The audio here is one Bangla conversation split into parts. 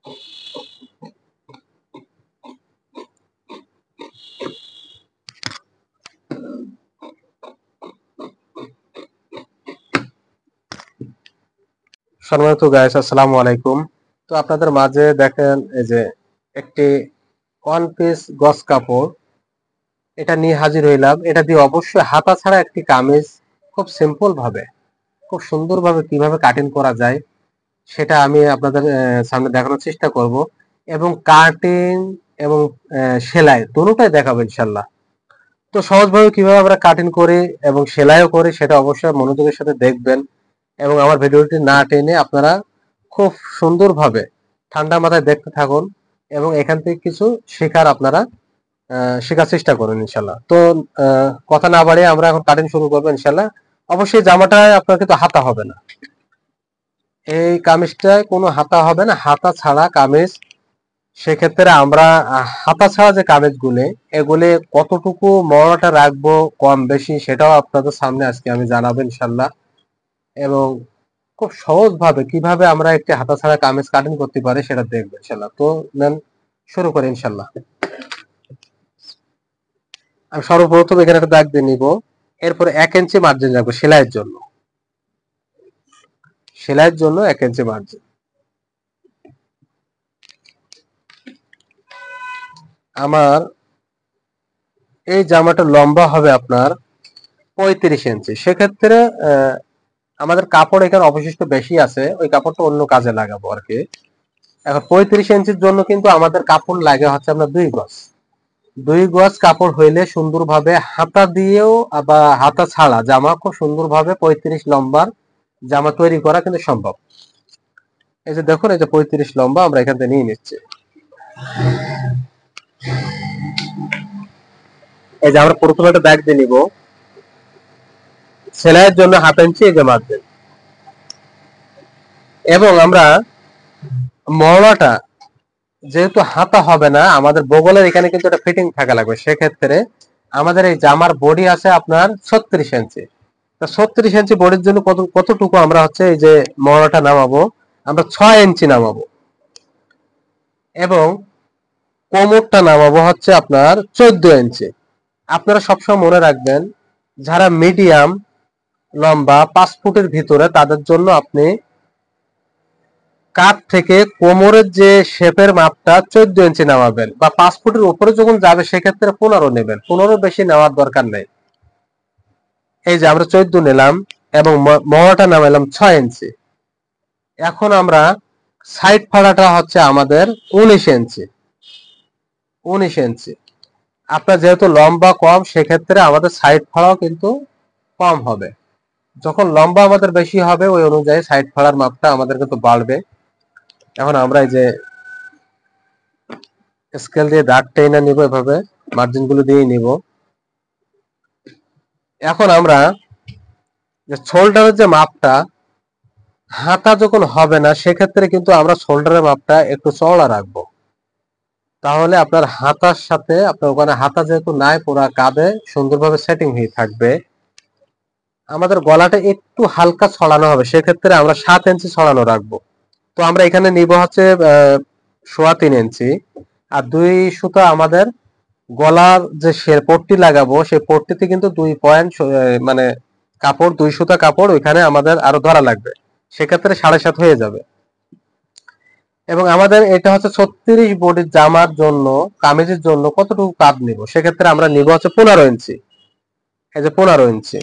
সম্মানিত গাইস, আসসালামু আলাইকুম। তো আপনাদের মাঝে দেখেন এই যে একটি ওয়ান পিস গস কাপড়, এটা নিয়ে হাজির হইলাম। এটা দিয়ে অবশ্যই হাতা ছাড়া একটি কামিজ খুব সিম্পল ভাবে, খুব সুন্দর ভাবে কিভাবে কাটিং করা যায় সেটা আমি আপনাদের সামনে দেখানোর চেষ্টা করব, এবং কাটিং এবং সেলাই দুটোটাই দেখাবো ইনশাল্লাহ। তো সহজভাবে কিভাবে আমরা কাটিং করি এবং সেলাইও করি সেটা অবশ্যই মনোযোগের সাথে দেখবেন, এবং আমার ভিডিওটি না টেনে আপনারা খুব সুন্দরভাবে ঠান্ডা মাথায় দেখতে থাকুন, এবং এখান থেকে কিছু শেখার আপনারা শেখার চেষ্টা করুন ইনশাল্লাহ। তো কথা না বাড়িয়ে আমরা এখন কাটিং শুরু করবো ইনশাল্লাহ। অবশ্যই জামাটা আপনার কিন্তু হাতা হবে না, এই কামিজটায় কোনো হাতা হবে না, হাতা ছাড়া কামিজ। সেক্ষেত্রে আমরা হাতা ছাড়া যে কামিজগুলি, এগুলি কতটুকু মওড়াটা রাখবো কম বেশি সেটাও আপনাদের সামনে আজকে আমি জানাবো ইনশাল্লাহ। এবং খুব সহজ ভাবে কিভাবে আমরা একটি হাতা ছাড়া কামিজ কাটিং করতে পারি সেটা দেখবো ইনশাল্লাহ। তো নেন শুরু করি ইনশাল্লাহ। আমি সর্বপ্রথম এখানে একটা দাগ দিয়ে নিব, এরপরে 1 ইঞ্চি মার্জিন রাখবো সেলাইয়ের জন্য। সেলাইয়ের জন্য 1 ইঞ্চি মার্জিন। আমার এই জামাটা লম্বা হবে আপনার 35 ইঞ্চি। সেক্ষেত্রে আমাদের কাপড় এখানে অবশিষ্ট বেশি আছে, ওই কাপড়টা অন্য কাজে লাগাবো আর কি। এখন 35 ইঞ্চির জন্য কিন্তু আমাদের কাপড় লাগে হচ্ছে আপনার 2 গজ। 2 গজ কাপড় হইলে সুন্দরভাবে হাতা দিয়েও বা হাতা ছাড়া জামা খুব সুন্দরভাবে 35 লম্বার জামা তৈরি করা কিন্তু সম্ভব। এই যে দেখুন, এই যে 35 লম্বা আমরা এখান থেকে নিয়ে নিচ্ছি। এই যে আমরা প্রথমে একটা দাগ দিয়ে নিব, সেলাইয়ের জন্য 1/2 ইঞ্চি এই যে মার্জিন। এবং আমরা মওড়াটা যেহেতু হাতা হবে না, আমাদের বগলের এখানে কিন্তু একটা ফিটিং থাকা লাগবে। সেক্ষেত্রে আমাদের এই জামার বডি আছে আপনার 36 ইঞ্চি। তো 36 ইঞ্চি বডির জন্য কতটুকু আমরা হচ্ছে এই যে মওড়াটা নামাবো, আমরা 6 ইঞ্চি নামাবো। এবং কোমরটা নামাবো হচ্ছে আপনার 14 ইঞ্চি। আপনারা সবসময় মনে রাখবেন, যারা মিডিয়াম লম্বা 5 ফুটের ভিতরে, তাদের জন্য আপনি কাঁধ থেকে কোমরের যে শেপের মাপটা 14 ইঞ্চি নামাবেন, বা 5 ফুটের উপরে যখন যাবে সেক্ষেত্রে 15 নেবেন, 15 বেশি নেওয়ার দরকার নেই। এই যে আমরা 14 নিলাম এবং মওড়াটা নামাইলাম 6 ইঞ্চি। এখন আমরা সাইড ফাড়াটা হচ্ছে আমাদের 19 ইঞ্চি। 19 ইঞ্চি। আপনার যেহেতু লম্বা কম, সেক্ষেত্রে আমাদের সাইড ফাড়াও কিন্তু কম হবে। যখন লম্বা আমাদের বেশি হবে, ওই অনুযায়ী সাইড ফাড়ার মাপটা আমাদের কিন্তু বাড়বে। এখন আমরা এই যে স্কেল দিয়ে দাগ টেনে নিব, এভাবে মার্জিন গুলো দিয়ে নিব। এখন আমরা যে শোল্ডারের যে মাপটা, হাতা যখন হবে না সেক্ষেত্রে কিন্তু আমরা শোল্ডারের মাপটা একটু চওড়া রাখবো। তাহলে আপনার হাতার সাথে আপনার ওখানে হাতা যেহেতু নাই, পুরা কাঁধে সুন্দরভাবে সেটিং হয়ে থাকবে। আমাদের গলাটা একটু হালকা ছড়ানো হবে, সেক্ষেত্রে আমরা 7 ইঞ্চি ছড়ানো রাখবো। তো আমরা এখানে নিব হচ্ছে 3.25 ইঞ্চি। আর 2 সুতা আমাদের গলার যে পট্টি লাগাবো, সেই পট্টিতে কিন্তু 2 পয়েন্ট মানে কাপড়, 2 সুতা কাপড় ওইখানে আমাদের আরো ধরা লাগবে। সেক্ষেত্রে 7.5 হয়ে যাবে। এবং আমাদের এটা হচ্ছে 36 বডির জামার জন্য, কামিজের জন্য কতটুকু কাঁধ নিব, সেক্ষেত্রে আমরা নিব হচ্ছে 15 ইঞ্চি। এই যে 15 ইঞ্চি,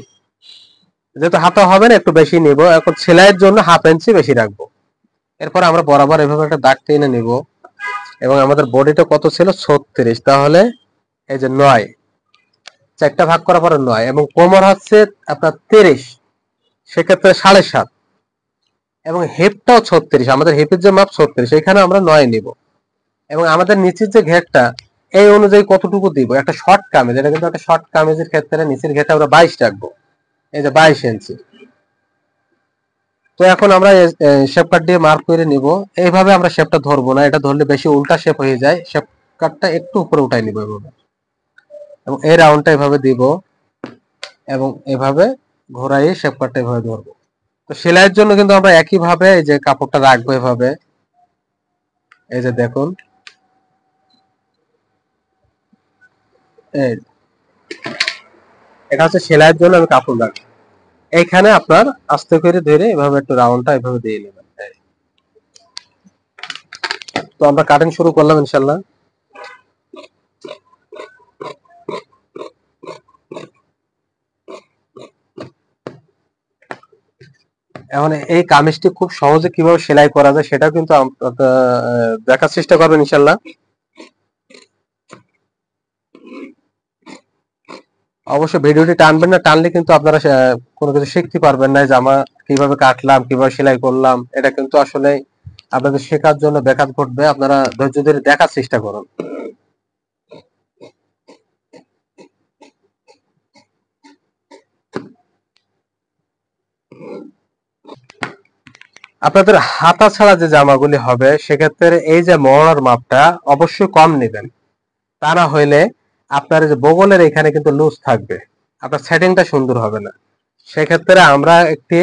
যেহেতু হাতা হবে না একটু বেশি নিব। এখন সেলাইয়ের জন্য 1/2 ইঞ্চি বেশি রাখবো। এরপর আমরা বরাবর এভাবে একটা দাগ টেনে নিব। এবং আমাদের বডিটা কত ছিল? 36। তাহলে এই যে 9, 4টা ভাগ করার পরে 9, এবং কোমর হচ্ছে আপনার 30, সেক্ষেত্রে 7.5। এবং হিপটাও 36, আমাদের হিপের যে মাপ 36, এখানে আমরা 9 নিব। এবং আমাদের নিচের যে ঘেরটা, এই অনুযায়ী কতটুকু দিব? একটা শর্ট কামিজ, এটা কিন্তু একটা শর্ট কামিজের ক্ষেত্রে নিচের ঘেরটা আমরা 22 রাখবো। এই যে 22 ইঞ্চি। তো এখন আমরা শেপ কাট দিয়ে মার্ক করে নিব। এইভাবে আমরা শেপটা ধরবো না, এটা ধরলে বেশি উল্টা শেপ হয়ে যায়। শেপ কাটটা একটু উপরে উঠাই নিব এভাবে, এবং এই রাউন্ডটা এভাবে দিব, এবং এভাবে ঘোরাই শেপ কাটটা এভাবে ধরবো। তো সেলাইয়ের জন্য কিন্তু আমরা একই ভাবে এই যে কাপড়টা রাখবো এভাবে, এই যে দেখুন, এই এটা হচ্ছে সেলাইয়ের জন্য আমি কাপড় রাখবো। এইখানে আপনার আস্তে করে ধরে এভাবে একটু রাউন্ডটা এভাবে দিয়ে নেবেন। তো আমরা কাটিং শুরু করলাম ইনশাল্লাহ। এখন এই কামিজটি খুব সহজে কিভাবে সেলাই করা যায় সেটা কিন্তু দেখার চেষ্টা করবেন ইনশাল্লাহ। অবশ্যই ভিডিওটি টানবেন না, টানলে কিন্তু আপনারা কোনো কিছু শিখতে পারবেন না। জামা কিভাবে কাটলাম, কিভাবে সেলাই করলাম, এটা কিন্তু আসলে আপনাদের শেখার জন্য ব্যাঘাত ঘটবে। আপনারা ধৈর্য ধরে দেখার চেষ্টা করুন। আপনাদের হাতা ছাড়া যে জামাগুলি হবে সেক্ষেত্রে এই যে মহড়ার মাপটা অবশ্যই কম নেবেন। তা না হইলে আপনার যে বগলের এখানে কিন্তু লুজ থাকবে, আপনার সেটিংটা সুন্দর হবে না। সেক্ষেত্রে আমরা একটি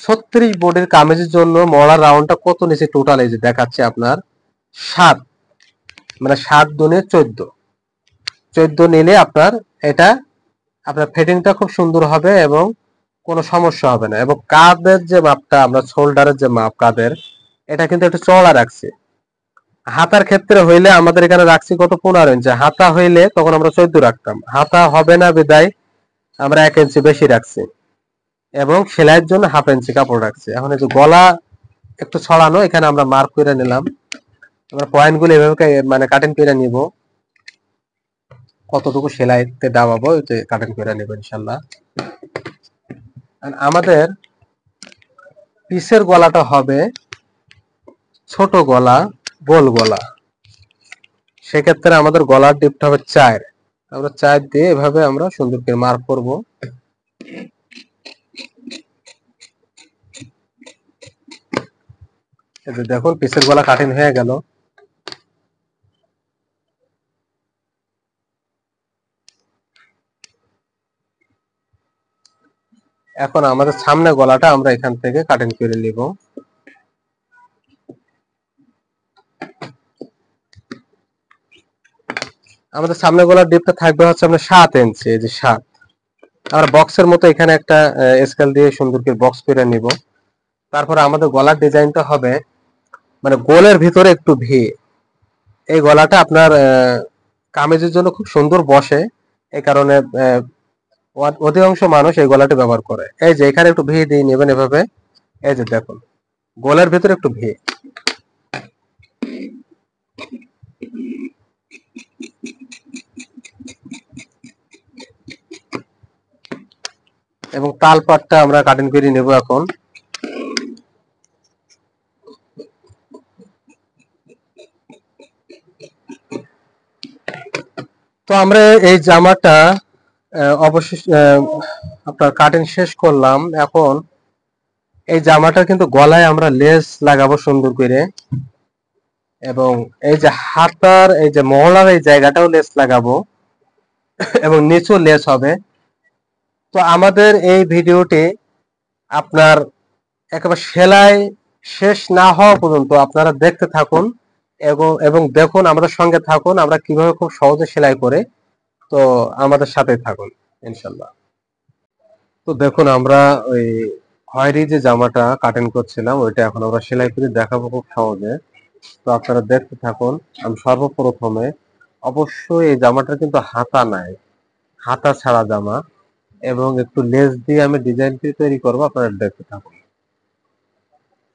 36 বডির কামিজের জন্য মহড়ার রাউন্ডটা কত নিচে টোটাল এই যে দেখাচ্ছে আপনার 7, মানে 7 দুনে 14 নিলে আপনার এটা আপনার ফিটিংটা খুব সুন্দর হবে এবং কোনো সমস্যা হবে না। এবং কাঁধের যে মাপটা আমরা শোল্ডারের যে মাপ কাঁধের, এটা কিন্তু একটু চওড়া রাখছি। হাতার ক্ষেত্রে হইলে আমাদের এখানে রাখছি কত 15 ইঞ্চি, হাতা হইলে তখন আমরা 14 রাখতাম। হাতা হবে না বিদায় আমরা 1 ইঞ্চি বেশি রাখছি এবং সেলাইয়ের জন্য হাফ ইঞ্চি কাপড় রাখছি। এখন এই যে গলা একটু ছড়ানো, এখানে আমরা মার্ক করে নিলাম। আমরা পয়েন্ট গুলো এভাবে মানে কাটিং করে নিব, কতটুকু সেলাইতে দাবাবো কাটিং করে নিব ইনশাল্লাহ। আমাদের পিসের গলাটা হবে ছোট গলা, গোল গলা। সেক্ষেত্রে আমাদের গলার ডিপটা হবে 4, আমরা 4 দিয়ে এভাবে আমরা সুন্দর করে মার্ক করব। এই যে দেখুন পিসের গলা কাটিং হয়ে গেল। এখন আমাদের সামনে গলাটা আমরা এখান থেকে কাটিং করে নিব। আমাদের সামনে গলার ডিপটা থাকবে হচ্ছে আমরা 7 ইঞ্চি, এই যে 7। আমরা বক্সের মতো এখানে একটা স্কেল দিয়ে সুন্দর করে বক্স করে নিব। তারপরে আমাদের গলার ডিজাইনটা হবে মানে গোলের ভিতরে একটু ভি। এই গলাটা আপনার কামিজের জন্য খুব সুন্দর বসে, এই কারণে অধিকাংশ মানুষ এই গলাটি ব্যবহার করে। এই যে এখানে একটু ভি দিয়ে নেবেন এভাবে। এই যে দেখুন গোলের ভিতরে একটু ভি, এবং তাল পাটটা আমরা কাটিং করে নেব এখন। তো আমরা এই জামাটা অবশেষ আপনার কাটিং শেষ করলাম। এখন এই জামাটা কিন্তু গলায় আমরা লেস লাগাবো সুন্দর করে, এবং এই যে হাতার এই যে মহলার এই জায়গাটাও লেস লাগাবো এবং নিচেও লেস হবে। তো আমাদের এই ভিডিওটি আপনার একেবারে সেলাই শেষ না হওয়া পর্যন্ত আপনারা দেখতে থাকুন এবং দেখুন, আমাদের সঙ্গে থাকুন, আমরা কিভাবে খুব সহজে সেলাই করে। তো আমাদের সাথে থাকুন ইনশাল্লাহ। তো দেখুন আমরা ওই খয়েরি যে জামাটা কাটিং করছিলাম ওইটা এখন আমরা সেলাই করে দেখাবো খুব সহজে। তো আপনারা দেখতে থাকুন। আমি সর্বপ্রথমে অবশ্যই এই জামাটা কিন্তু হাতা নাই, হাতা ছাড়া জামা, এবং একটু লেস দিয়ে আমি ডিজাইনটি তৈরি করবো, আপনারা দেখতে থাকুন।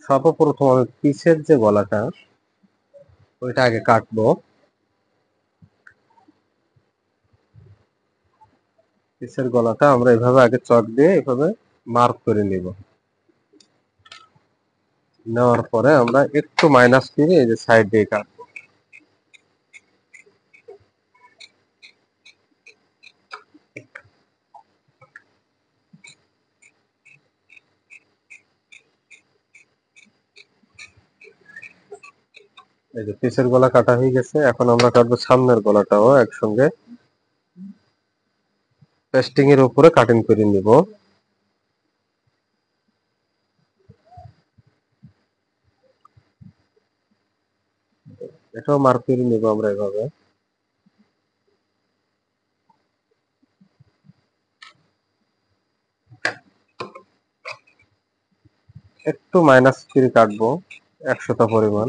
সর্বপ্রথম আমি পিছের যে গলাটা ওইটা আগে কাটবো। পিছের গলাটা আমরা এভাবে আগে চক দিয়ে এভাবে মার্ক করে নিব। নেওয়ার পরে আমরা একটু মাইনাস করে এই যে সাইড দিয়ে কাটবো। এই যে পিছের গলা কাটা হয়ে গেছে, এখন আমরা কাটবো সামনের গলাটাও একসঙ্গে পেস্টিং এর উপরে কাটিং করে নিব। এটাও মার্ক করে নিব আমরা এভাবে। একটু মাইনাস করে কাটবো 100টা পরিমাণ।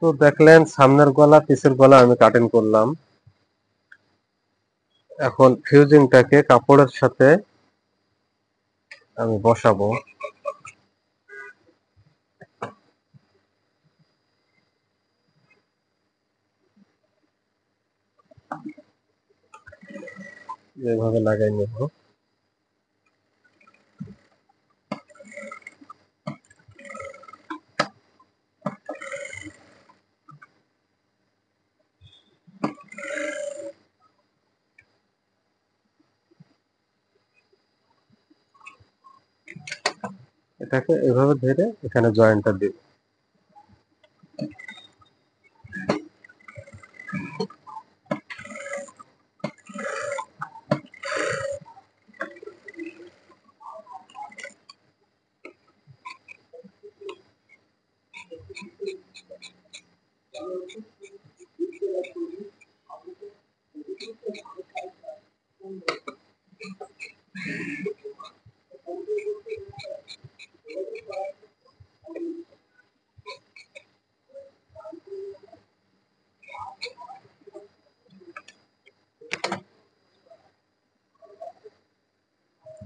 তো দেখলেন সামনের গলা পিছের গলা আমি কাটিং করলাম। এখন ফিউজিংটাকে কাপড়ের সাথে আমি বসাবো। এভাবে লাগাই নেব। এটাকে এভাবে ধরে এখানে জয়েন্টটা দিব।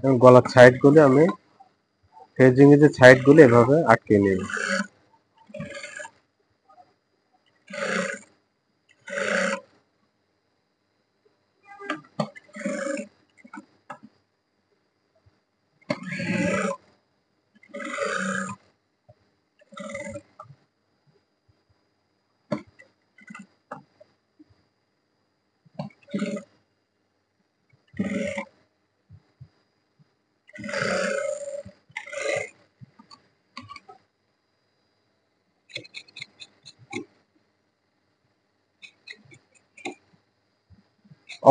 এবং গলার সাইড গুলি আমি ফেজিং এর যে সাইড গুলি এভাবে আটকে নিব।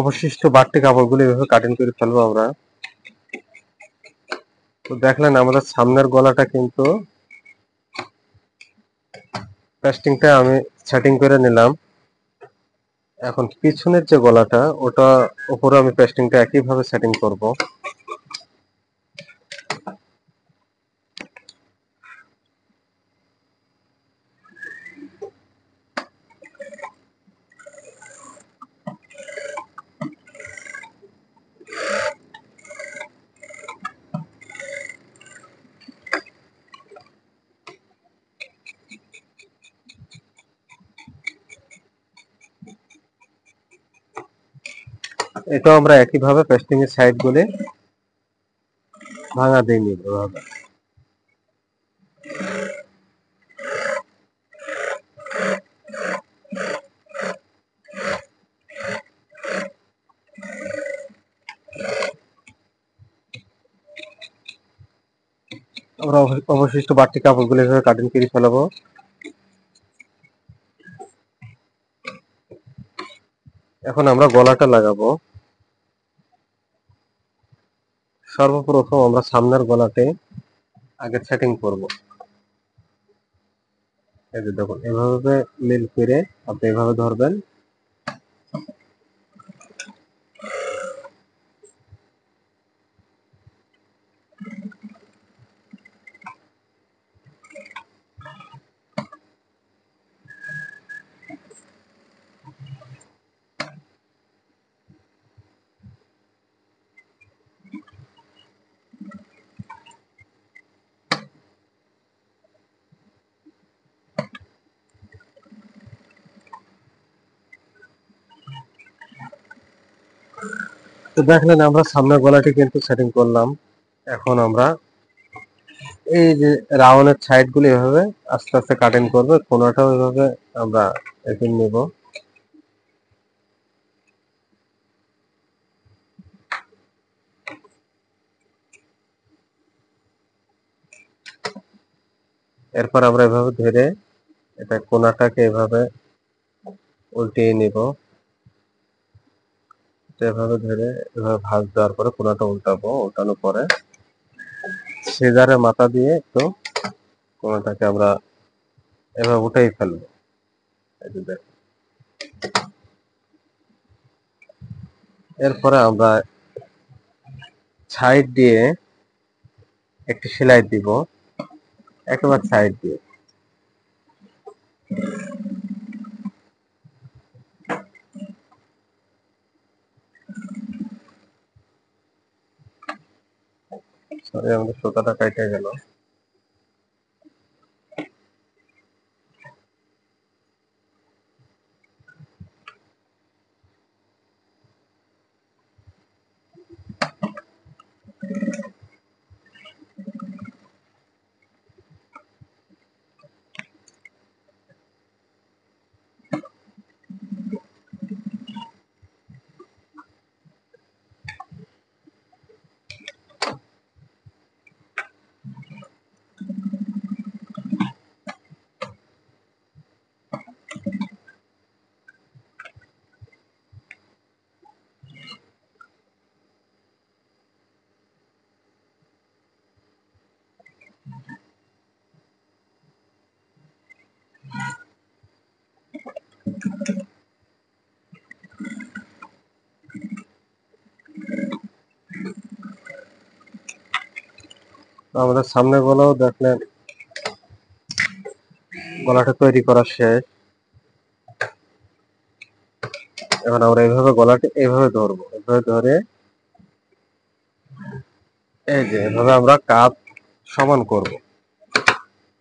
অবশিষ্ট বাড়তি কাপড়গুলো এভাবে কাটিং করে ফেলবো আমরা। তো দেখলেন আমাদের সামনের গলাটা কিন্তু পেস্টিংটা আমি সেটিং করে নিলাম। এখন পিছনের যে গলাটা ওটা উপরে আমি পেস্টিংটা একইভাবে সেটিং করব। এটাও আমরা একইভাবে পেস্টিং এর সাইড গুলি ভাঙা দিয়ে নিব এভাবে। আমরা অবশিষ্ট বাড়তি কাপড়গুলো এভাবে কাটিং করে ফেলাবো। এখন আমরা গলাটা লাগাবো। সর্বপ্রথম আমরা সামনের গলাতে আগে সেটিং করব। এই যে দেখুন এভাবে মিল করে আপনি এভাবে ধরবেন। তো দেখলেন আমরা সামনের গলাটি কিন্তু সেটিং করলাম। এখন আমরা এই যে রাউন্ডের সাইড গুলো এভাবে আস্তে আস্তে কাটিং করবো, কোনোটাও এভাবে আমরা এটি নিব। এরপর আমরা এভাবে ধরে এটা কোনাটাকে এভাবে উল্টিয়ে নিব, এভাবে ধরে এভাবে ভাঁজ দেওয়ার পরে কোনাটা উল্টাবো, উল্টানোর পরে সিজারের মাথা দিয়ে একটু কোনাটাকে আমরা এভাবে উঠেই ফেলবো। এই যে দেখো। এরপরে আমরা সাইড দিয়ে একটি সেলাই দিব, একেবারে সাইড দিয়ে। সরি, আমাদের সুতাটা কেটে গেল। আমাদের সামনে গলাও দেখলেন গলাটা তৈরি করা শেষ। এখন আমরা এইভাবে গলাটা এইভাবে ধরবো, এইভাবে ধরে এই যে এভাবে আমরা কাপ সমান করব,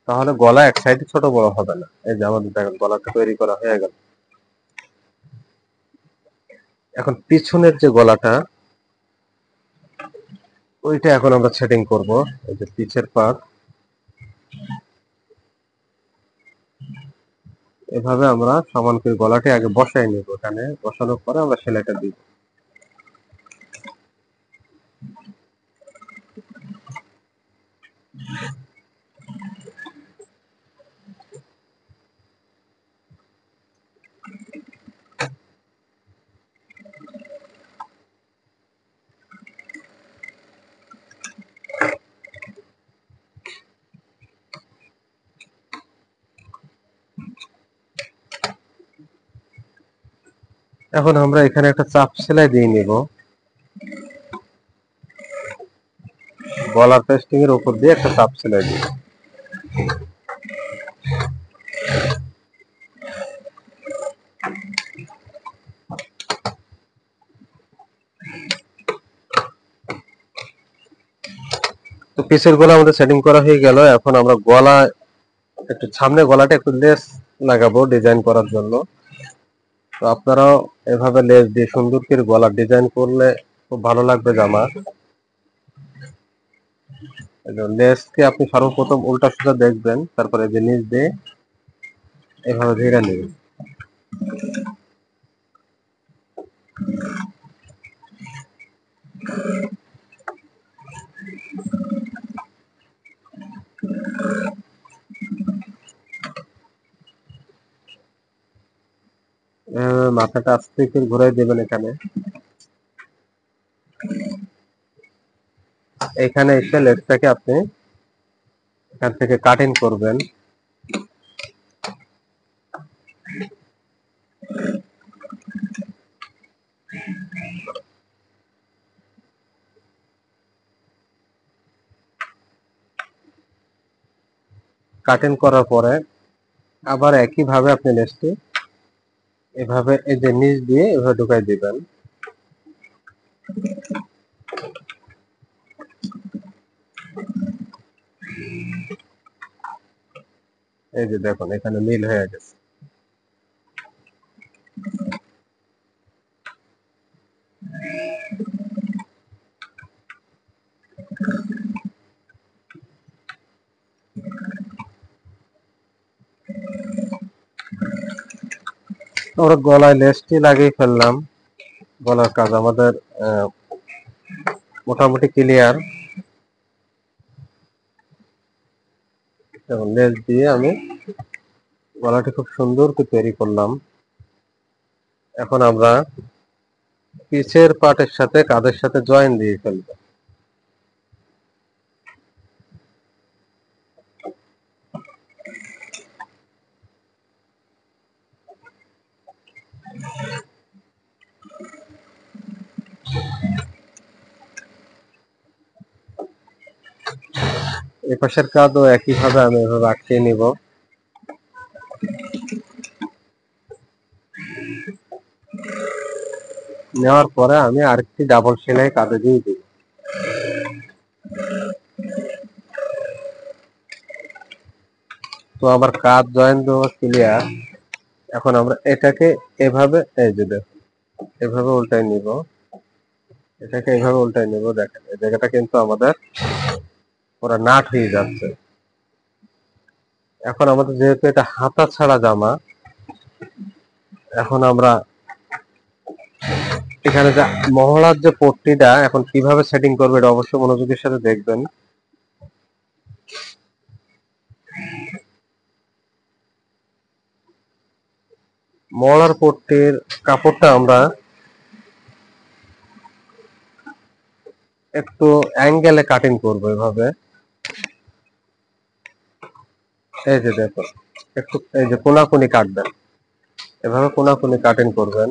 তাহলে গলা এক সাইডে ছোট বড় হবে না। এই যে আমাদের দেখেন গলাটা তৈরি করা হয়ে গেল। এখন পিছনের যে গলাটা, ওইটা এখন আমরা সেটিং করব। এই যে পিছের পার্ট এভাবে আমরা সমান করে গলাটি আগে বসাই নিব। এখানে বসানোর পরে আমরা সেলাইটা দিব। এখন আমরা এখানে একটা চাপ সেলাই দিয়ে নিব, গলার পেস্টিং এর উপর দিয়ে একটা চাপ সেলাই দিব। তো পিছের গলা আমাদের সেটিং করা হয়ে গেল। এখন আমরা গলা একটু সামনে গলাটা একটু লেস লাগাবো ডিজাইন করার জন্য। তো আপনারাও এভাবে লেস দিয়ে সুন্দর করে গলা ডিজাইন করলে খুব ভালো লাগবে জামা। লেসকে আপনি সর্বপ্রথম উল্টা সোজা দেখবেন, তারপরে যে নিচ দিয়ে এভাবে ধীরে নেবেন। মাথাটা আস্তে করে ঘুরাই দেবেন। এখানে এসে লেসটাকে আপনি এখান থেকে কাটিং করবেন। কাটিং করার পরে আবার একই ভাবে আপনি লেসটি এভাবে এই যে নিচ দিয়ে এভাবে ঢুকাই দিবেন। এই যে দেখুন এখানে মিল হয়ে গেছে। আমরা গলায় লেসটি লাগিয়ে ফেললাম। গলার কাজ আমাদের মোটামুটি ক্লিয়ার। এবং লেস দিয়ে আমি গলাটি খুব সুন্দর করে তৈরি করলাম। এখন আমরা পিছের পার্টের সাথে কাঁধের সাথে জয়েন দিয়ে ফেলবো। এই পাশের কাঁধও একইভাবে আমি এভাবে আটকিয়ে নিব। নেওয়ার পরে আমি আরেকটি ডাবল সেলাই কাঁধে দিয়ে দিব। তো আমার কাঁধ জয়েন দেওয়া ক্লিয়ার। এখন আমরা এটাকে এভাবে, এই যে দেখুন, এভাবে উল্টাই নিব। এটাকে এভাবে উল্টাই নিব। দেখেন এই জায়গাটা কিন্তু আমাদের পুরো নাট হয়ে যাচ্ছে। এখন আমাদের যেহেতু এটা হাতা ছাড়া জামা, এখন আমরা এখানে যে মহড়ার যে পট্টিটা এখন কিভাবে সেটিং করবে এটা অবশ্যই মনোযোগের সাথে দেখবেন। মহড়ার পট্টির কাপড়টা আমরা একটু অ্যাঙ্গেলে কাটিং করবো এভাবে। এই যে দেখো, একটু এই যে কোনাকুনি কাটবেন, এভাবে কোনাকুনি কাটিং করবেন।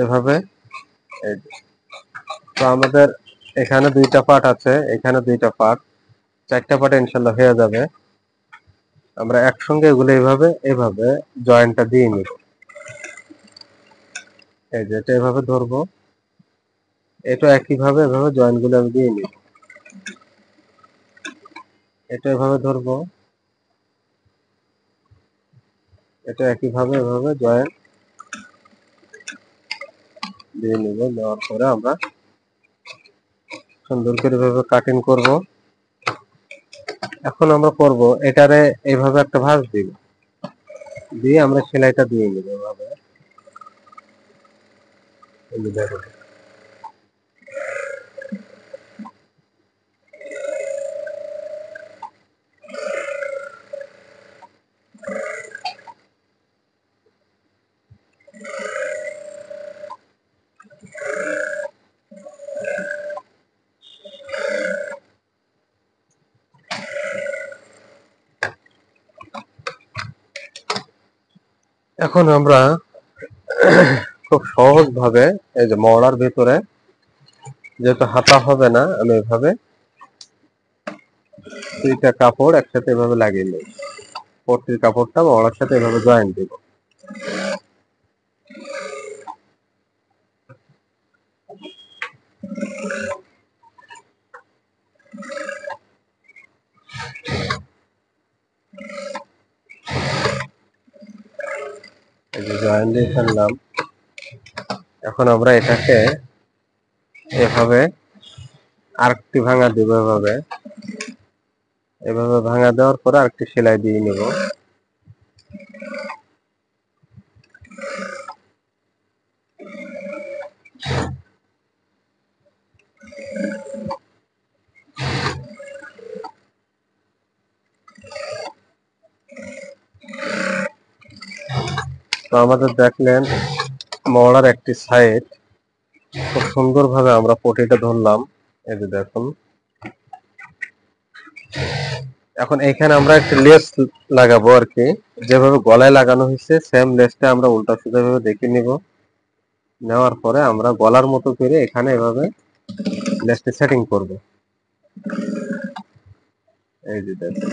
এভাবে। এই যে। তো আমাদের এখানে দুইটা পার্ট আছে, এখানে দুইটা পার্ট, চারটা পার্ট ইনশাল্লাহ হয়ে যাবে। আমরা একসঙ্গে এগুলো এভাবে এভাবে জয়েন্টটা দিয়ে নিব। এই যে এটা এভাবে ধরবো, এটা একইভাবে এভাবে জয়েন্ট গুলো আমি দিয়ে নিব। এটা এভাবে ধরবো, এটা একইভাবে এভাবে জয়েন্ট দিয়ে নিব। নেওয়ার পরে আমরা সুন্দর করে এভাবে কাটিং করব। এখন আমরা করব এটারে এইভাবে একটা ভাঁজ দিব, দিয়ে আমরা সেলাইটা দিয়ে নিব এভাবে। এই যে দেখো। এখন আমরা খুব সহজ ভাবে এই যে মহড়ার ভিতরে যেহেতু হাতা হবে না, আমি এভাবে দুইটা কাপড় একসাথে এভাবে লাগিয়ে নিই। পট্টির কাপড়টা মহড়ার সাথে এভাবে জয়েন দিব। এই যে জয়েন দিয়ে ফেললাম। এখন আমরা এটাকে এভাবে আরেকটি ভাঙা দিব। এভাবে এভাবে ভাঙা দেওয়ার পরে আরেকটি সেলাই দিয়ে নিব। তো আমাদের দেখলেন মহড়ার একটি সাইড খুব সুন্দরভাবে আমরা পটিটা ধরলাম। এই যে দেখুন। এখন এখানে আমরা একটা লেস লাগাবো আর কি, যেভাবে গলায় লাগানো হয়েছে সেম লেসটা আমরা উল্টা সিধা ভাবে দেখে নিব। নেওয়ার পরে আমরা গলার মতো করে এখানে এভাবে লেসটি সেটিং করব। এই যে দেখুন।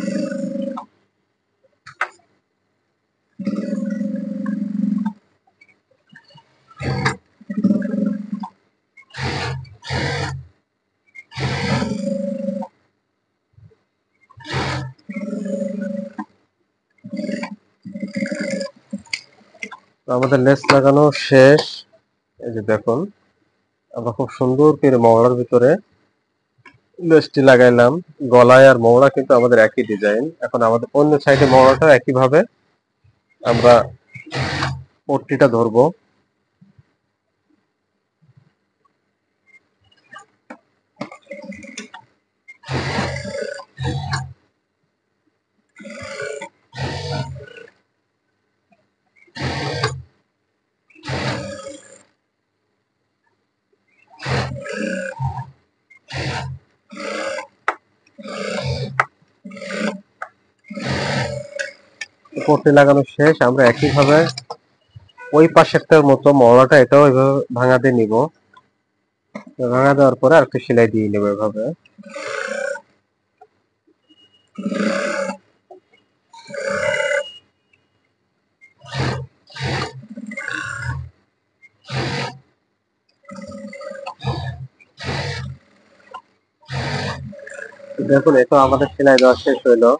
তো আমাদের লেস লাগানো শেষ। এই যে দেখুন, আমরা খুব সুন্দর করে মহড়ার ভিতরে লেসটি লাগাইলাম। গলায় আর মহড়া কিন্তু আমাদের একই ডিজাইন। এখন আমাদের অন্য সাইডে মহড়াটা একইভাবে আমরা পট্টিটা ধরবো। পট্টি লাগানো শেষ। আমরা একইভাবে ওই পাশেরটার মতো মওড়াটা এটাও এভাবে ভাঙা দিয়ে নিব। ভাঙা দেওয়ার পরে আরেকটু সেলাই দিয়ে নেব এভাবে। দেখুন এটা আমাদের সেলাই দেওয়া শেষ হইলো।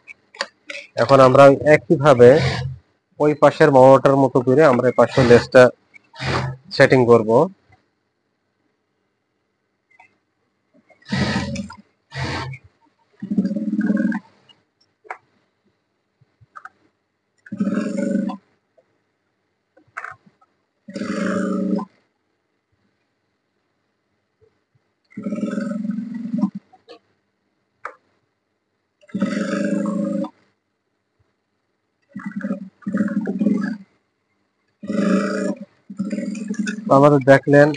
এখন আমরা একইভাবে ওই পাশের মওড়াটার মতো করে আমরা এই পাশের লেসটা সেটিং করব। আমাদের দেখলেন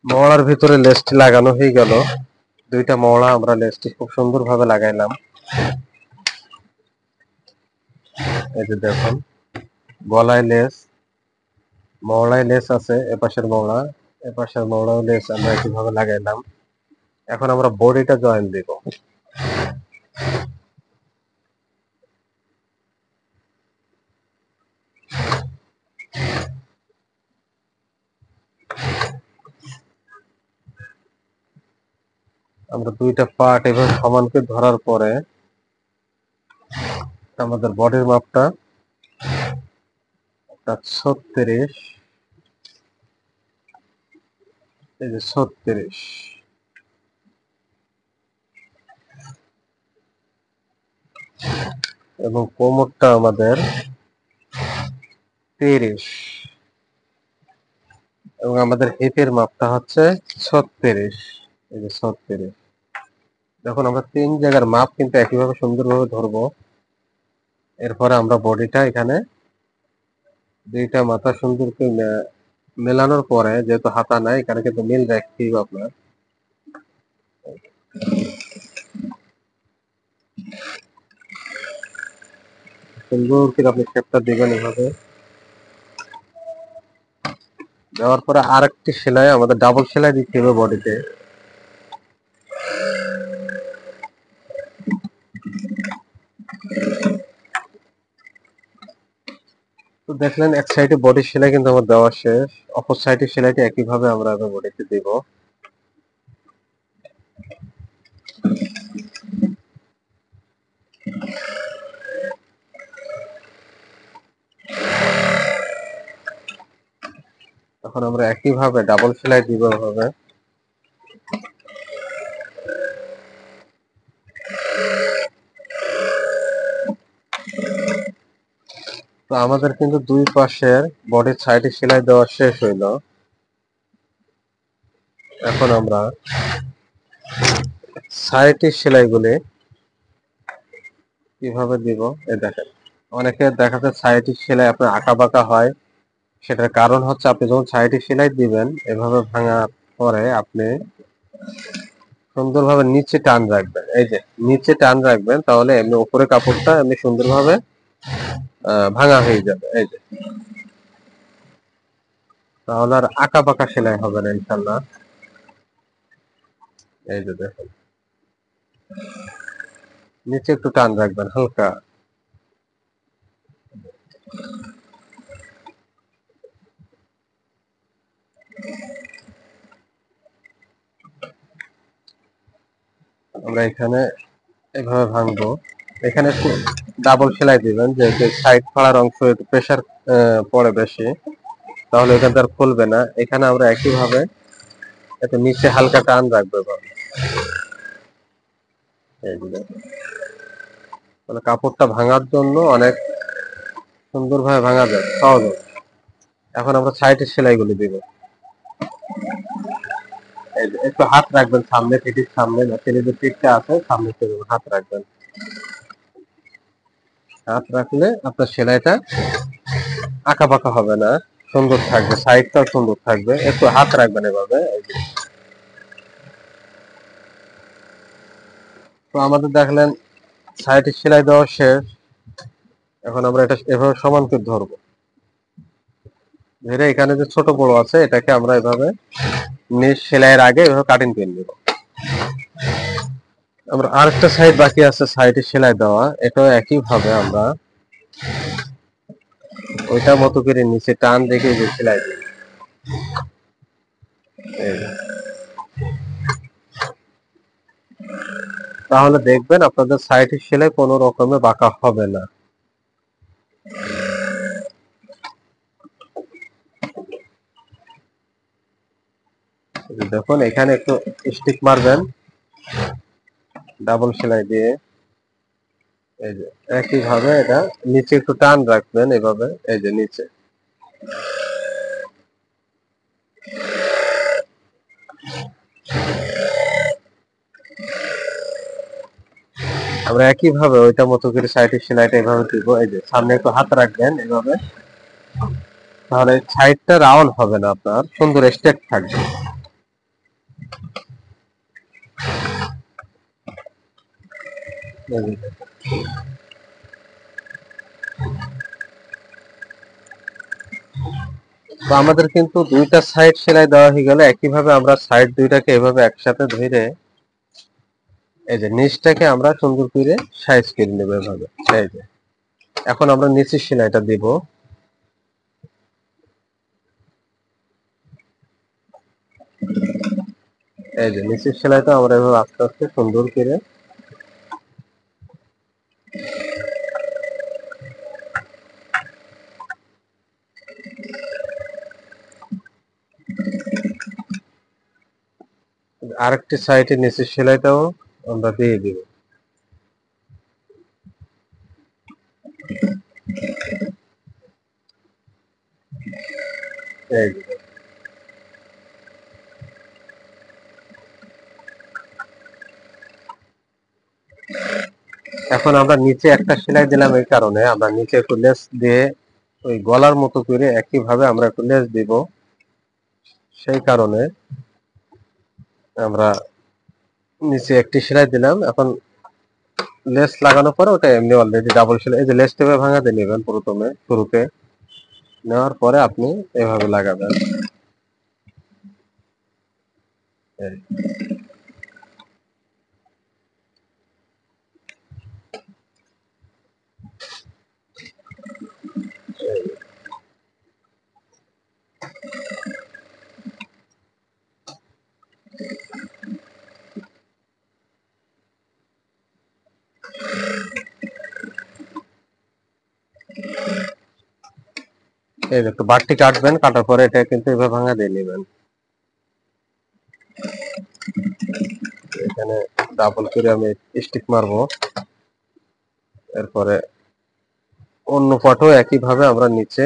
মওড়ার ভিতরে লেসটি লাগানো হয়ে গেল। দুইটা মওড়া আমরা লেসটি খুব সুন্দরভাবে লাগাইলাম। এই যে দেখুন গলায় লেস, মওড়ায় লেস আছে, এপাশের মওড়া, এপাশের মওড়াও লেস আমরা একইভাবে লাগাইলাম। এখন আমরা বডিটা জয়েন দিব। আমরা দুইটা পার্ট এভাবে সমান করে ধরার পরে আমাদের বডির মাপটা 36, এই যে 36 এবং কোমরটা আমাদের 30 এবং আমাদের হিপের মাপটা হচ্ছে 36, এই যে 36। দেখুন আমরা তিন জায়গার মাপ কিন্তু একইভাবে সুন্দরভাবে ধরবো। এরপরে আমরা বডিটা এখানে দুইটা মাথা সুন্দর করে মেলানোর পরে, যেহেতু হাতা নাই এখানে কিন্তু মিল রাখতেই হবে আপনার। সুন্দর করে আপনি শেপটা দিবেন এভাবে। দেওয়ার পরে আরেকটি সেলাই আমাদের ডাবল সেলাই দিতে হবে বডিতে। তো দেখলেন এক সাইডে বডি সেলাই কিন্তু আমার দেওয়া শেষ, অপর সাইডে সেলাইটা একইভাবে আমরা বডিতে দিব। এখন আমরা একইভাবে ডাবল সেলাই দিব এভাবে। তো আমাদের কিন্তু দুই পাশের বডির সাইডে সেলাই দেওয়া শেষ হইলো। এখন আমরা সাইডের সেলাইগুলি কিভাবে দিব এই দেখেন। অনেকে দেখা যায় সাইডের সেলাই আপনার আঁকা বাঁকা হয়, সেটার কারণ হচ্ছে আপনি যখন সাইডে সেলাই দিবেন এভাবে ভাঙার পরে আপনি সুন্দরভাবে নিচে টান রাখবেন। এই যে নিচে টান রাখবেন, তাহলে এমনি উপরে কাপড়টা এমনি সুন্দরভাবে ভাঙা হয়ে যাবে। এই যে, তাহলে আর আঁকা বাঁকা সেলাই হবে না ইনশাল্লাহ। এই যে দেখুন নিচে একটু টান রাখবেন হালকা। আমরা এখানে এভাবে ভাঙবো। এখানে একটু ডাবল সেলাই দিবেন, যেহেতু সাইড ফাড়ার অংশ একটু প্রেসার পড়ে বেশি, তাহলে এখান থেকে খুলবে না। এখানে আমরা একইভাবে একটু নিচে হালকা টান রাখবো এভাবে। এই যে দেখুন। মানে কাপড়টা ভাঙার জন্য অনেক সুন্দরভাবে ভাঙা যায়, সহজ হবে। এখন আমরা সাইডের সেলাইগুলি দিব। এই যে একটু হাত রাখবেন সামনে, পিঠির সামনে, মেশিনে যে পিঠটা আছে সামনে সেরকম হাত রাখবেন। হাত রাখলে আপনার সেলাইটা আঁকা বাঁকা হবে না, সুন্দর থাকবে, সাইডটাও সুন্দর থাকবে। একটু হাত রাখবেন এভাবে। এই যে। তো আমাদের দেখলেন সাইডের সেলাই দেওয়া শেষ। এখন আমরা এটা এভাবে সমান করে ধরবো, ধরে এখানে যে ছোট বড় আছে এটাকে আমরা এভাবে নিচ সেলাইয়ের আগে এভাবে কাটিং করে নিব। আমরা আরেকটা সাইড বাকি আছে, সাইডে সেলাই দেওয়া, এটাও একই ভাবে আমরা ওইটা মতো করে নিচে টান রেখে যে সেলাই দিই। তাহলে দেখবেন আপনাদের সাইডের সেলাই কোনো রকমে বাঁকা হবে না। দেখুন এখানে একটু স্টিক মারবেন ডাবল সেলাই দিয়ে, এই যে একই ভাবে এটা নিচে একটু টান রাখবেন এভাবে, এই যে নিচে আমরা একই ভাবে ওইটা মতো করে সাইডের সেলাইটা এভাবে দিব। এই যে সামনে একটু হাত রাখবেন এভাবে, তাহলে সাইডটা রাউন্ড হবে না, আপনার সুন্দর স্ট্রেট থাকবে। তো আমাদের কিন্তু দুইটা সাইড সেলাই দেওয়া হয়ে গেল। একইভাবে আমরা সাইড দুইটাকে এভাবে একসাথে ধরে এই যে নিচটাকে আমরা সুন্দর করে সাইজ করে নেব এভাবে। এই যে এখন আমরা নিচের সেলাইটা দিব। এই যে নিচের সেলাইটা আমরা এভাবে আস্তে আস্তে সুন্দর করে আরেকটি সাইডে নিচের সেলাইটাও আমরা দিয়ে দিব। এই যে এখন আমরা নিচে একটা সেলাই দিলাম, এই কারণে আমরা নিচে একটু লেস দিয়ে ওই গলার মতো করে একই ভাবে আমরা একটু লেস দিব, সেই কারণে আমরা নিচে একটি সেলাই দিলাম। এখন লেস লাগানোর পরে ওটা এমনি অলরেডি ডাবল সেলাই, এই যে লেসটা ভাঙা দিয়ে নেবেন প্রথমে শুরুতে, নেওয়ার পরে আপনি এভাবে লাগাবেন। এই একটু বাড়তি কাটবেন, কাটার পরে এটা কিন্তু এভাবে ভাঙা দিয়ে নেবেন। এখানে ডাবল করে আমি স্টিক মারবো, এরপরে অন্য পাটও একই ভাবে আমরা নিচে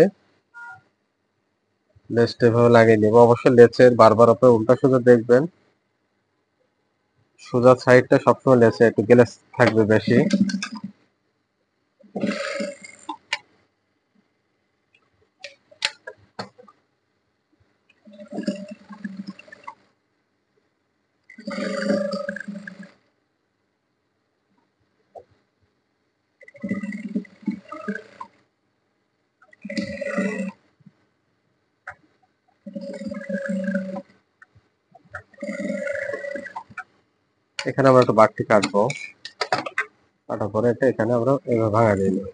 লেসটা এভাবে লাগিয়ে নেব। অবশ্যই লেসের বারবার আপনি উল্টা সোজা দেখবেন, সোজা সাইডটা সবসময় লেসে একটু গ্লেজ থাকবে বেশি। এখানে আমরা একটু বাড়তি কাটবো, কাটার পরে এটা এখানে আমরা এভাবে ভাঙা দিয়ে নেব।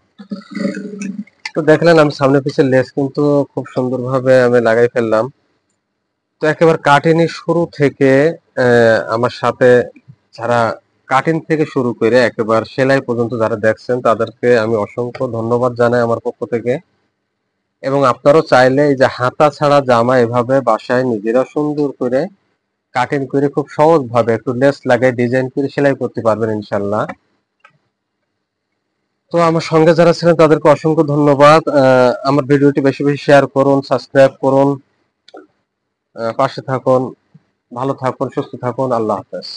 তো দেখলেন আমি সামনে পিছের লেস কিন্তু খুব সুন্দরভাবে আমি লাগাই ফেললাম। তো একেবারে কাটিংয়ের শুরু থেকে আমার সাথে যারা কাটিং থেকে শুরু করে একেবারে সেলাই পর্যন্ত যারা দেখছেন তাদেরকে আমি অসংখ্য ধন্যবাদ জানাই আমার পক্ষ থেকে। এবং আপনারাও চাইলে এই যে হাতা ছাড়া জামা এভাবে বাসায় নিজেরা সুন্দর করে কাটিং করে খুব সহজ ভাবে একটু লেস লাগাই ডিজাইন করে সেলাই করতে পারবেন ইনশাল্লাহ। তো আমার সঙ্গে যারা ছিলেন তাদেরকে অসংখ্য ধন্যবাদ। আমার ভিডিওটি বেশি বেশি শেয়ার করুন, সাবস্ক্রাইব করুন, পাশে থাকুন, ভালো থাকুন, সুস্থ থাকুন। আল্লাহ হাফেজ।